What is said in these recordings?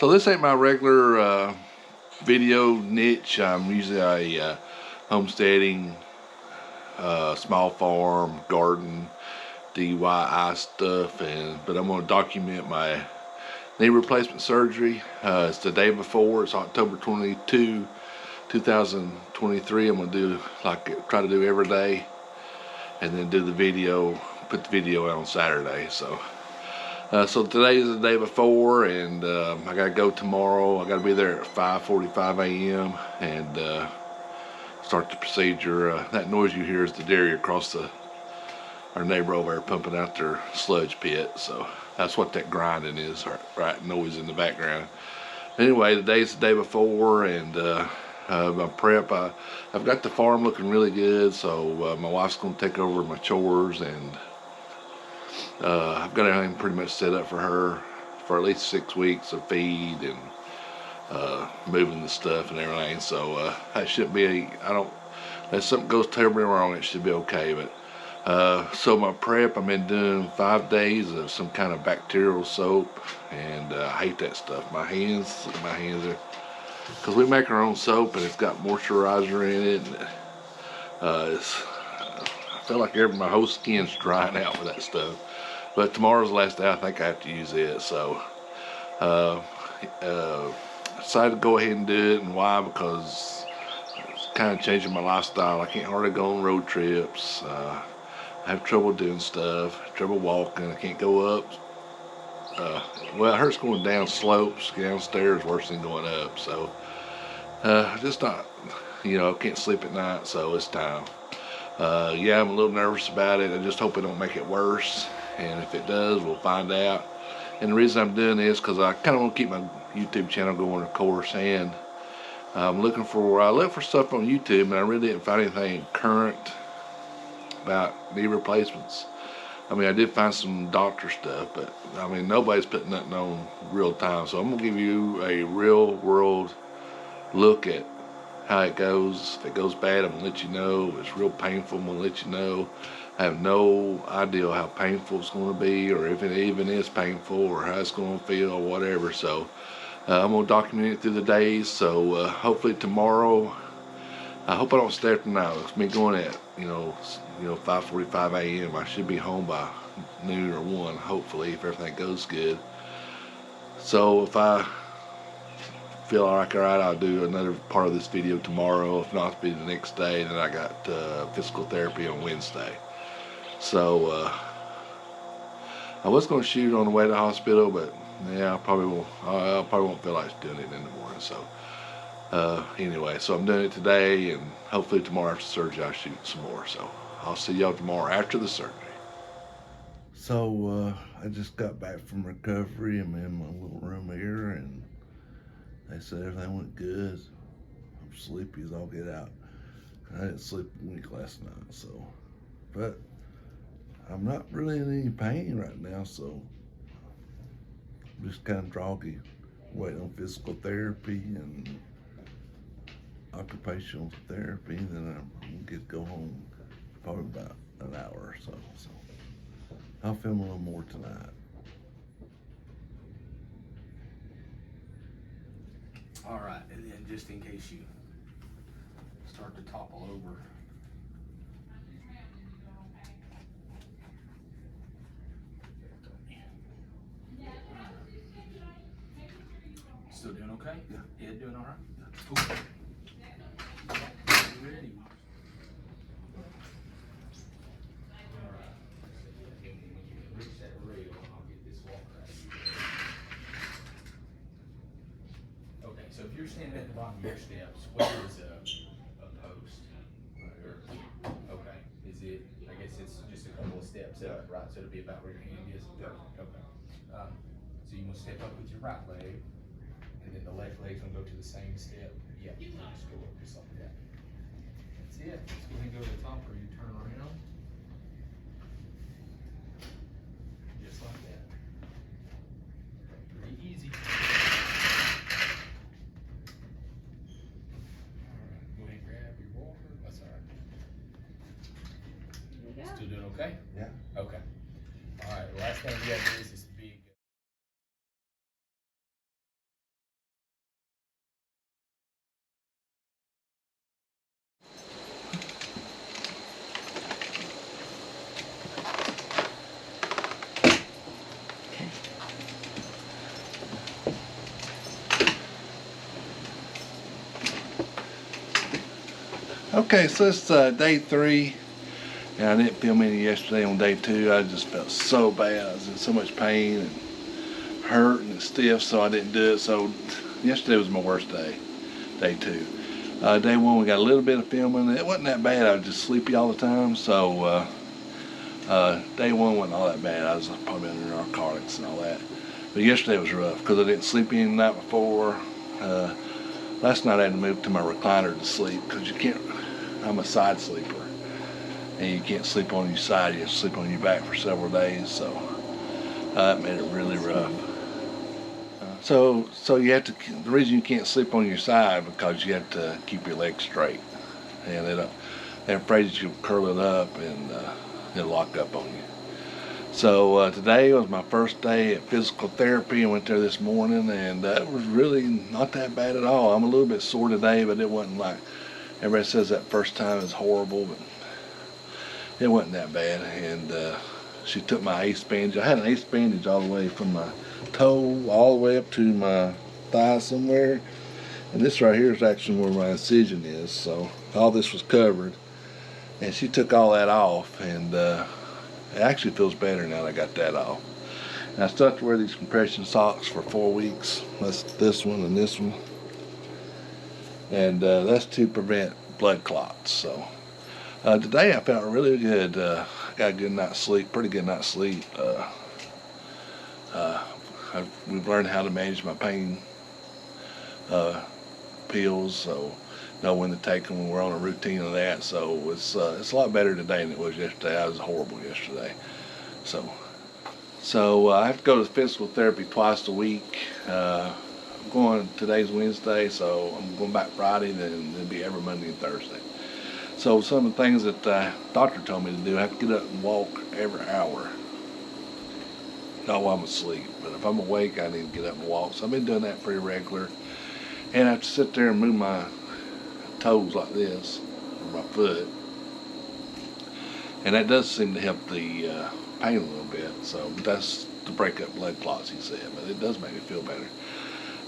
So this ain't my regular video niche. I'm usually a homesteading, small farm, garden, DIY stuff, but I'm going to document my knee replacement surgery. It's the day before. It's October 22, 2023. I'm going to do try to do every day, and then do the video, put the video out on Saturday. So today is the day before, and I gotta go tomorrow. I gotta be there at 5:45 a.m. and start the procedure. That noise you hear is the dairy across our neighbor over there pumping out their sludge pit. So that's what that grinding is, right? Noise in the background. Anyway, today's the day before, and my prep. I've got the farm looking really good, so my wife's gonna take over my chores, and I've got everything pretty much set up for her for at least 6 weeks of feed and moving the stuff and everything. So that shouldn't be. If something goes terribly wrong, it should be okay. But so my prep, I've been doing 5 days of some kind of bacterial soap, and I hate that stuff. My hands are, because we make our own soap and it's got moisturizer in it. And, I feel like my whole skin's drying out with that stuff. But tomorrow's the last day I think I have to use it. So decided to go ahead and do it. And why? Because it's kind of changing my lifestyle. I can't hardly go on road trips. I have trouble doing stuff, trouble walking. I can't go up. Well, it hurts going down slopes, downstairs worse than going up. So just not, can't sleep at night. So it's time. Yeah, I'm a little nervous about it. I just hope it don't make it worse. And if it does, we'll find out. And the reason I'm doing this because I kind of want to keep my YouTube channel going, of course. And I look for stuff on YouTube, and I really didn't find anything current about knee replacements. I mean, I did find some doctor stuff, but I mean, nobody's putting nothing on real time. So I'm gonna give you a real world look at how it goes. If it goes bad, I'm gonna let you know. If it's real painful, I'm gonna let you know. I have no idea how painful it's gonna be, or if it even is painful, or how it's gonna feel, or whatever. So I'm gonna document it through the days. So hopefully tomorrow, I hope I don't stay up tonight. It's me going at 5:45 a.m. I should be home by noon or 1, hopefully, if everything goes good. So if I feel like all right, I'll do another part of this video tomorrow. If not, it'll be the next day. Then I got physical therapy on Wednesday. So I was going to shoot on the way to the hospital, but yeah, I probably won't feel like doing it in the morning. So anyway, so I'm doing it today, and hopefully tomorrow after surgery I'll shoot some more. So I'll see y'all tomorrow after the surgery. So I just got back from recovery. I'm in my little room here, and they said everything went good. I'm sleepy as all get out. I didn't sleep a week last night, so. But I'm not really in any pain right now, so I'm just kind of groggy, waiting on physical therapy and occupational therapy. Then I'm gonna go home probably about an hour or so. So I'll film a little more tonight. All right, and then just in case you start to topple over. Still doing okay? Yeah. Ed doing all right? Yeah. Cool. You ready? All right. Reach that rail, and I'll get this walker out of here. Okay, so if you're standing at the bottom of your steps, where is a post? Right here. Okay. Is it? I guess it's just a couple of steps up, right? So it'll be about where your hand is. Yeah. Okay. So you must step up with your right leg, and then the left leg's gonna go to the same step. Yeah. You just go up just like that. That's it. Let's go ahead and go to the top where you turn around. Just like that. Pretty easy. Still doing okay? Yeah. Okay. All right. Last thing we got to do is Okay, so it's day 3, and I didn't film any yesterday on day 2. I just felt so bad. I was in so much pain and hurt and stiff, so I didn't do it. So yesterday was my worst day, day 2. Day 1 we got a little bit of filming. It wasn't that bad. I was just sleepy all the time. So day 1 wasn't all that bad. I was probably under narcotics and all that. But yesterday was rough because I didn't sleep in the night before. Last night I had to move to my recliner to sleep because you can't. I'm a side sleeper, and you can't sleep on your side. You have to sleep on your back for several days. So that made it really rough. So you have to. The reason you can't sleep on your side because you have to keep your legs straight, and they're afraid that you'll curl it up and it'll lock up on you. So today was my first day at physical therapy. I went there this morning, and it was really not that bad at all. I'm a little bit sore today, but it wasn't like everybody says that first time is horrible, but it wasn't that bad. And she took my ace bandage. I had an ace bandage all the way from my toe all the way up to my thigh somewhere, and this right here is actually where my incision is. So all this was covered, and she took all that off, and it actually feels better now that I got that off. And I still have to wear these compression socks for 4 weeks. That's this one and this one. And that's to prevent blood clots. So today I felt really good. Got a good night's sleep, pretty good night's sleep. We've learned how to manage my pain pills, so know when to take them when we're on a routine of that. So it's a lot better today than it was yesterday. I was horrible yesterday. So I have to go to physical therapy twice a week. I'm going, today's Wednesday, so I'm going back Friday, then it'll be every Monday and Thursday. So some of the things that the doctor told me to do, I have to get up and walk every hour. Not while I'm asleep, but if I'm awake, I need to get up and walk. So I've been doing that pretty regular. And I have to sit there and move my toes like this, or my foot. And that does seem to help the pain a little bit. So that's to break up blood clots, he said, but it does make me feel better.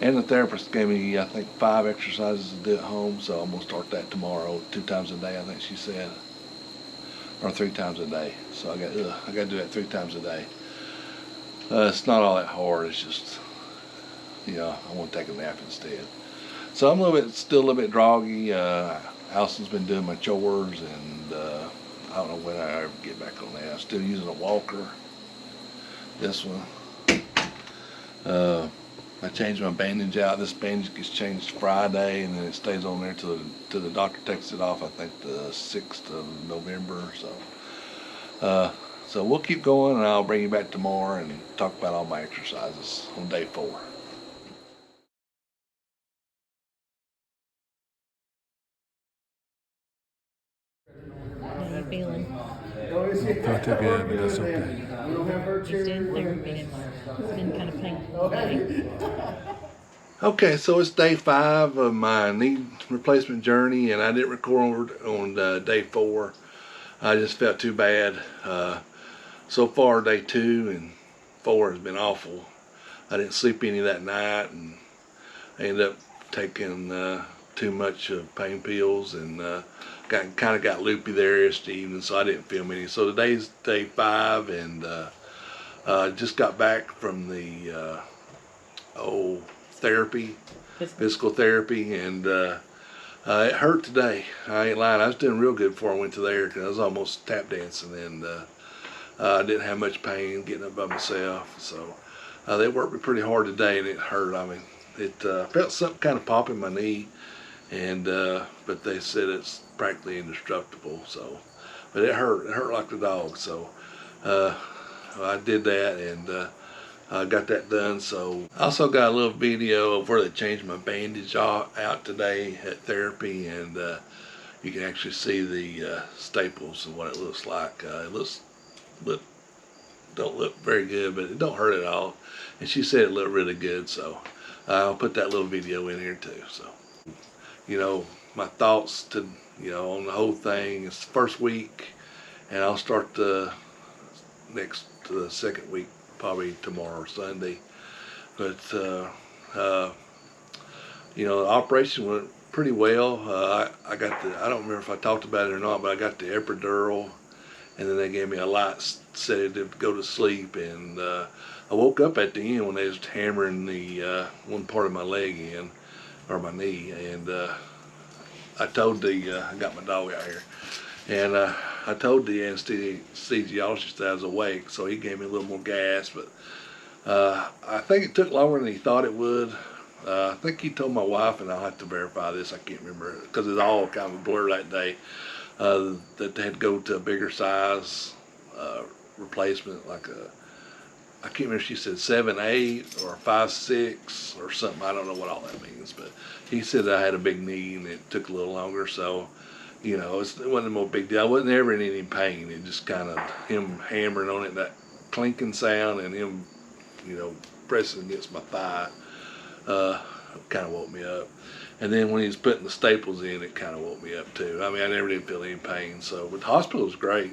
And the therapist gave me, I think, 5 exercises to do at home, so I'm gonna start that tomorrow, 2 times a day, I think she said, or 3 times a day. So I got to do that 3 times a day. It's not all that hard. It's just, I want to take a nap instead. So I'm still a little bit groggy. Allison's been doing my chores, and I don't know when I ever get back on that. I'm still using a walker. This one. I changed my bandage out. This bandage gets changed Friday, and then it stays on there till the doctor takes it off. I think the 6th of November. So we'll keep going, and I'll bring you back tomorrow and talk about all my exercises on day 4. How you feeling? Not too good, but that's okay. Just in therapy. It's been kind of painful today. Okay, so it's day 5 of my knee replacement journey, and I didn't record on day 4. I just felt too bad. So far, day 2 and 4 has been awful. I didn't sleep any that night, and I ended up taking too much of pain pills, and kind of got loopy there yesterday evening, so I didn't film any. So today's day 5, and just got back from the therapy, physical therapy, and it hurt today. I ain't lying. I was doing real good before I went to there because I was almost tap dancing, and I didn't have much pain getting up by myself. So they worked me pretty hard today, and it hurt. I mean, it felt something kind of pop in my knee, and but they said it's practically indestructible. So, but it hurt. It hurt like the dog. So I did that, and I got that done. So I also got a little video of where they changed my bandage out today at therapy, and you can actually see the staples and what it looks like. Don't look very good, but it don't hurt at all. And she said it looked really good, so I'll put that little video in here too. So, my thoughts on the whole thing. It's the first week, and I'll start the second week probably tomorrow or Sunday. But the operation went pretty well. I got I don't remember if I talked about it or not, but I got the epidural, and then they gave me a light sedative to go to sleep. And I woke up at the end when they was hammering the one part of my leg in, or my knee. And I told I got my dog out here, and I told the anesthesiologist that I was awake, so he gave me a little more gas. But I think it took longer than he thought it would. I think he told my wife, and I'll have to verify this, I can't remember, because it's all kind of a blur that day, that they had to go to a bigger size replacement, like I can't remember if she said 7'8" or 5'6" or something. I don't know what all that means, but he said I had a big knee and it took a little longer, so, you know, it wasn't a more big deal. I wasn't ever in any pain. It just kind of, him hammering on it, that clinking sound, and him, you know, pressing against my thigh, kind of woke me up. And then when he was putting the staples in, it kind of woke me up too. I mean, I never did feel any pain. So, but the hospital was great.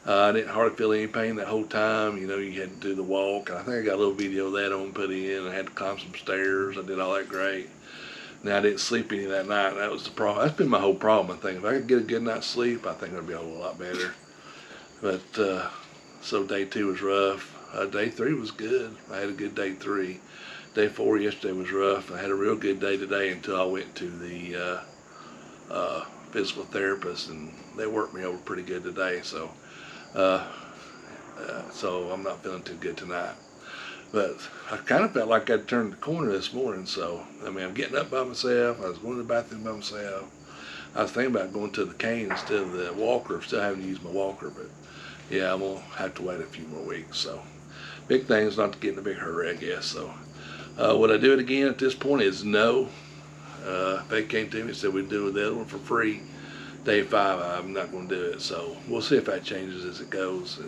I didn't hardly feel any pain that whole time. You know, you had to do the walk. And I think I got a little video of that on put in. I had to climb some stairs. I did all that great. Now, I didn't sleep any that night. That was the problem. That's been my whole problem, I think. If I could get a good night's sleep, I think it would be a whole lot better. But, so day 2 was rough. Day 3 was good. I had a good day 3. Day 4 yesterday was rough. I had a real good day today until I went to the physical therapist, and they worked me over pretty good today. So, so I'm not feeling too good tonight. But I kind of felt like I'd turned the corner this morning. So, I mean, I'm getting up by myself. I was going to the bathroom by myself. I was thinking about going to the cane instead of the walker, still having to use my walker. But yeah, I'm going to have to wait a few more weeks. So, big thing is not to get in a big hurry, I guess. So, would I do it again at this point is no. If they came to me and said we'd do the other one for free, day 5, I'm not going to do it. So we'll see if that changes as it goes.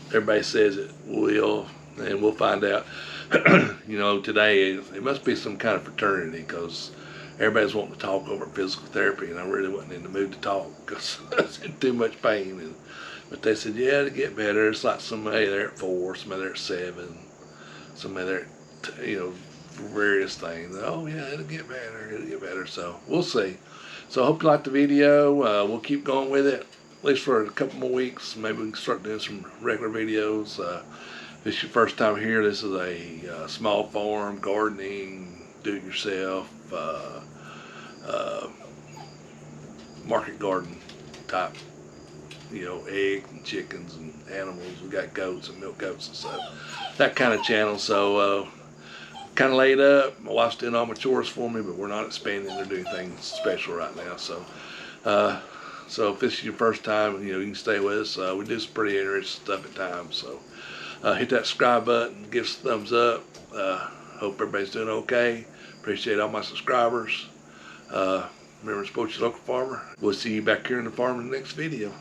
Everybody says it will, and we'll find out. You know, today it must be some kind of fraternity, because everybody's wanting to talk over physical therapy, and I really wasn't in the mood to talk because I was in too much pain. But they said, yeah, to get better. It's like somebody there at 4, somebody there at 7, somebody there at, you know, for various things. Oh yeah, it'll get better. So we'll see. So I hope you like the video. We'll keep going with it, at least for a couple more weeks. Maybe we can start doing some regular videos. If it's your first time here, this is a small farm, gardening, do-it-yourself, market garden type, you know, eggs and chickens and animals. We got goats and milk goats and stuff. That kind of channel. So kind of laid up. My wife's doing all my chores for me, but we're not expanding or doing things special right now. So so if this is your first time, you know, you can stay with us. We do some pretty interesting stuff at times. So hit that subscribe button, give us a thumbs up. Hope everybody's doing okay. Appreciate all my subscribers. Remember to support your local farmer. We'll see you back here in the farm in the next video.